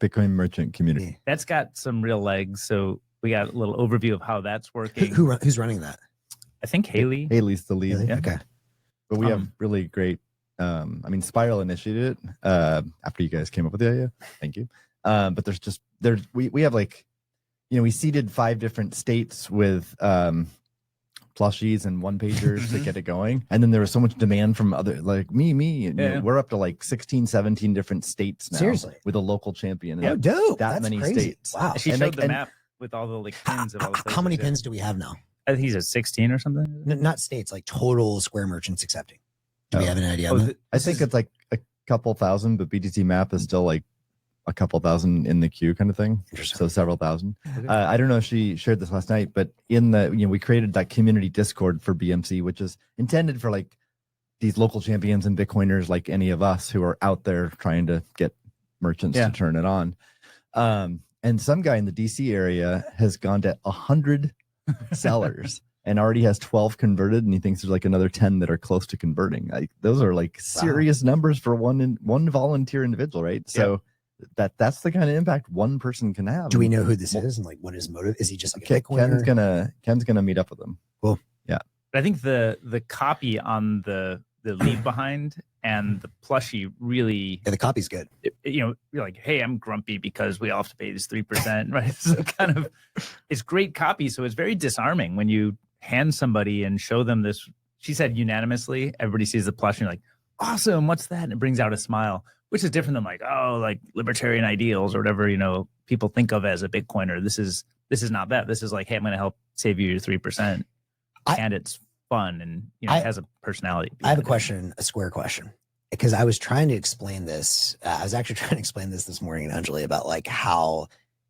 Bitcoin merchant community. That's got some real legs. So we got a little overview of how that's working. Who's running that? I think Haley. Haley's the lead. Really? Okay. But we have really great, I mean, Spiral initiated it after you guys came up with the idea. Thank you. But we have like, we seeded 5 different states with plushies and one pagers to get it going. And then there was so much demand from other, like me. And, we're up to like 16, 17 different states now. Seriously? With a local champion. Oh, dope. That's many crazy. states. Wow. She showed the map with all the like pins of all the places. How many pins do we have now? I think he's at 16 or something. Not states, like total Square merchants accepting. Do we have an idea? I think it's like a couple thousand, but BTC Map is still like a couple thousand in the queue kind of thing. So several thousand. Okay. I don't know if she shared this last night, but in the, we created that community Discord for BMC, which is intended for like these local champions and Bitcoiners like any of us who are out there trying to get merchants to turn it on. And some guy in the DC area has gone to 100 sellers and already has 12 converted, and he thinks there's like another 10 that are close to converting. Like those are like serious numbers for one volunteer individual, right? So that's the kind of impact one person can have. Do we know who this is and like what his motive is? He just like a Bitcoiner? Ken's gonna meet up with him. Cool. Yeah. But I think the copy on the leave behind and the plushie really, the copy's good. You're like, hey, I'm grumpy because we all have to pay this 3%, right? So kind of, it's great copy. So it's very disarming when you hand somebody and show them this. She said unanimously, everybody sees the plushie and you're like, awesome, what's that? And it brings out a smile, which is different than like, oh, like libertarian ideals or whatever, people think of as a Bitcoiner. This is not that. This is like, hey, I'm going to help save you your 3%. And it's fun and it has a personality. I have a question, a Square question, because I was trying to explain this. I was actually trying to explain this morning to Anjali about like how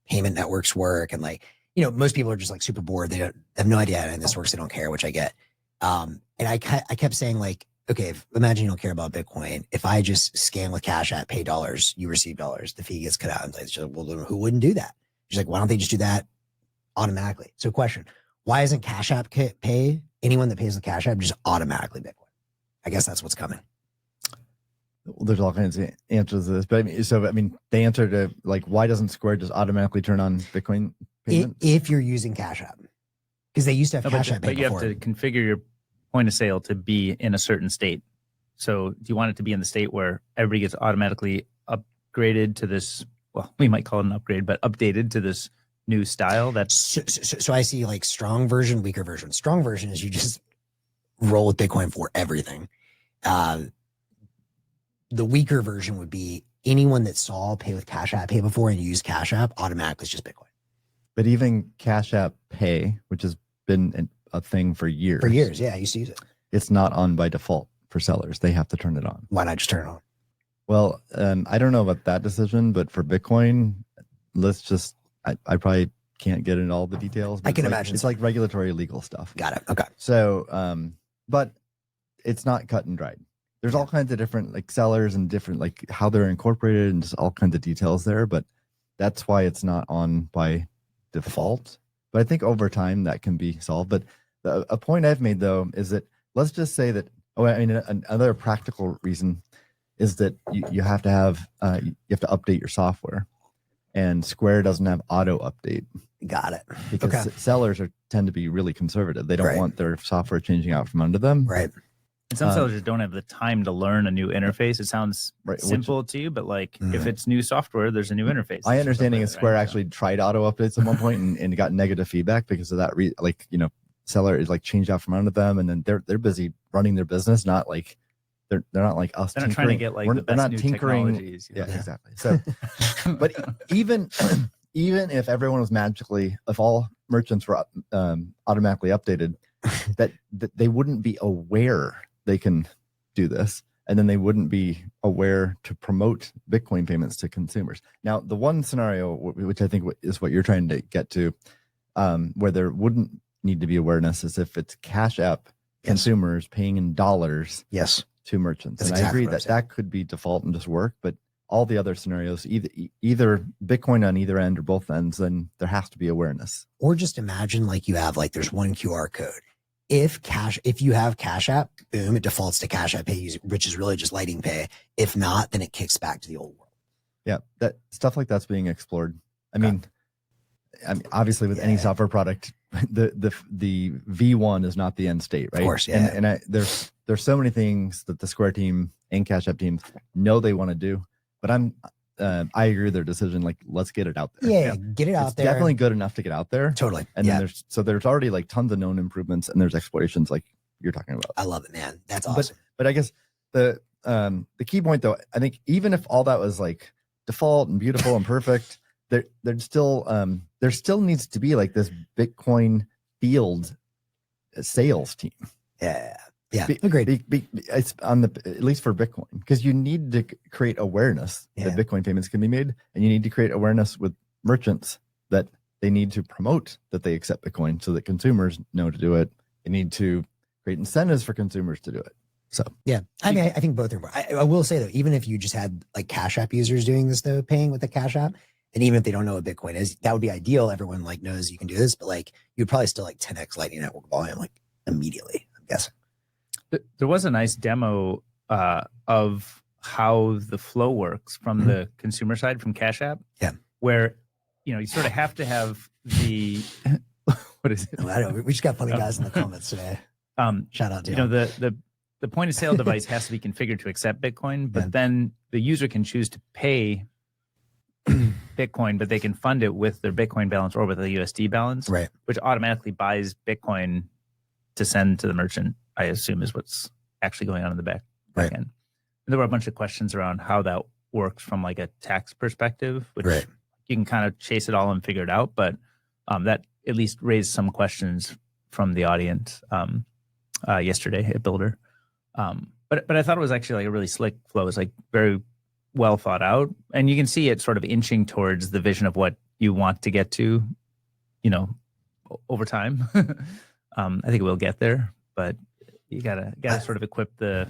payment networks work. And like, most people are just like super bored. They have no idea how this works. They don't care, which I get. And I kept saying like, okay, imagine you don't care about Bitcoin. If I just scan with Cash App, pay dollars, you receive dollars, the fee gets cut out. And she's like, well, who wouldn't do that? She's like, why don't they just do that automatically? So question, why isn't Cash App pay anyone that pays the Cash App just automatically Bitcoin? I guess that's what's coming. Well, there's all kinds of answers to this, but the answer to like, why doesn't Square just automatically turn on Bitcoin payments? If you're using Cash App, because they used to have Cash App pay before. But you have to configure your point of sale to be in a certain state. So do you want it to be in the state where everybody gets automatically upgraded to this, well, we might call it an upgrade, but updated to this new style? That's so I see like strong version, weaker version. Strong version is you just roll with Bitcoin for everything. The weaker version would be anyone that saw pay with Cash App pay before and used Cash App automatically is just Bitcoin. But even Cash App Pay, which has been a thing for years. For years, yeah, I used to use it. It's not on by default for sellers. They have to turn it on. Why not just turn it on? Well, I don't know about that decision, but for Bitcoin, let's just, I probably can't get into all the details. I can imagine. It's like regulatory legal stuff. Got it. Okay. So, but it's not cut and dried. There's all kinds of different like sellers and different like how they're incorporated and just all kinds of details there. But that's why it's not on by default. But I think over time that can be solved. But a point I've made though is that let's just say that another practical reason is that you have to have you have to update your software, and Square doesn't have auto update. Got it. Because sellers tend to be really conservative. They don't want their software changing out from under them. Right. And some sellers just don't have the time to learn a new interface. It sounds simple to you, but like if it's new software, there's a new interface. My understanding is Square actually tried auto updates at one point and got negative feedback because of that. Seller is like changed out from under them, and then they're busy running their business, not like they're not like us. They're not trying to get like the best new technologies. Yeah, exactly. So, but even if everyone was if all merchants were automatically updated, that they wouldn't be aware they can do this, and then they wouldn't be aware to promote Bitcoin payments to consumers. Now, the one scenario, which I think is what you're trying to get to, where there wouldn't need to be awareness, is if it's Cash App consumers paying in dollars to merchants. That's and exactly I agree that could be default and just work, but all the other scenarios, either Bitcoin on either end or both ends, then there has to be awareness. Or just imagine like you have like there's one QR code. If you have Cash App, boom, it defaults to Cash App Pay, which is really just Lighting Pay. If not, then it kicks back to the old world. Yeah, that stuff like that's being explored. I mean, obviously with any software product, the V1 is not the end state, right? Of course, yeah. And there's so many things that the Square team and Cash App teams know they want to do, but I agree with their decision. Like, let's get it out there. Yeah, get it out It's there. definitely good enough to get out there. Totally. And then there's already like tons of known improvements, and there's explorations like you're talking about. I love it, man. That's awesome. But I guess the key point though, I think even if all that was like default and beautiful and perfect, there still needs to be like this Bitcoin field sales team. Yeah. Agreed. It's at least for Bitcoin, because you need to create awareness that Bitcoin payments can be made, and you need to create awareness with merchants that they need to promote that they accept Bitcoin so that consumers know to do it. They need to create incentives for consumers to do it. So yeah, I mean, I think both are important. I will say though, even if you just had like Cash App users doing this though, paying with the Cash App, and even if they don't know what Bitcoin is, that would be ideal. Everyone like knows you can do this, but like you'd probably still like 10x Lightning Network volume like immediately, I'm guessing. There was a nice demo of how the flow works from the consumer side from Cash App. Yeah, where you sort of have to have the what is it? I don't know. We just got funny guys in the comments today. Shout out to the point of sale device has to be configured to accept Bitcoin, but then the user can choose to pay Bitcoin, but they can fund it with their Bitcoin balance or with a USD balance, right? Which automatically buys Bitcoin to send to the merchant, I assume is what's actually going on in the back end. And there were a bunch of questions around how that works from like a tax perspective, which you can kind of chase it all and figure it out. But that at least raised some questions from the audience yesterday at Builder. But I thought it was actually like a really slick flow. It's like very well thought out, and you can see it sort of inching towards the vision of what you want to get to, over time. I think we'll get there, but you gotta sort of equip the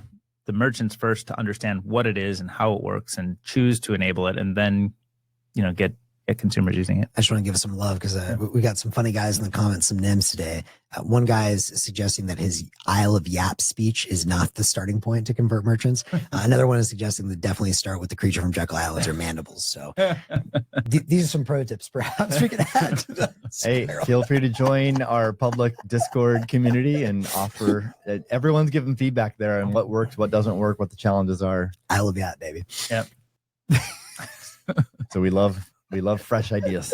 merchants first to understand what it is and how it works, and choose to enable it, and then get consumers using it. I just want to give some love because we got some funny guys in the comments, some NIMs today. One guy is suggesting that his Isle of Yap speech is not the starting point to convert merchants. Another one is suggesting that definitely start with the creature from Jekyll Islands or mandibles. So these are some pro tips perhaps we can add to that. Hey, feel free to join our public Discord community and offer. Everyone's giving feedback there on what works, what doesn't work, what the challenges are. Isle of Yap, baby. Yep. So we love fresh ideas.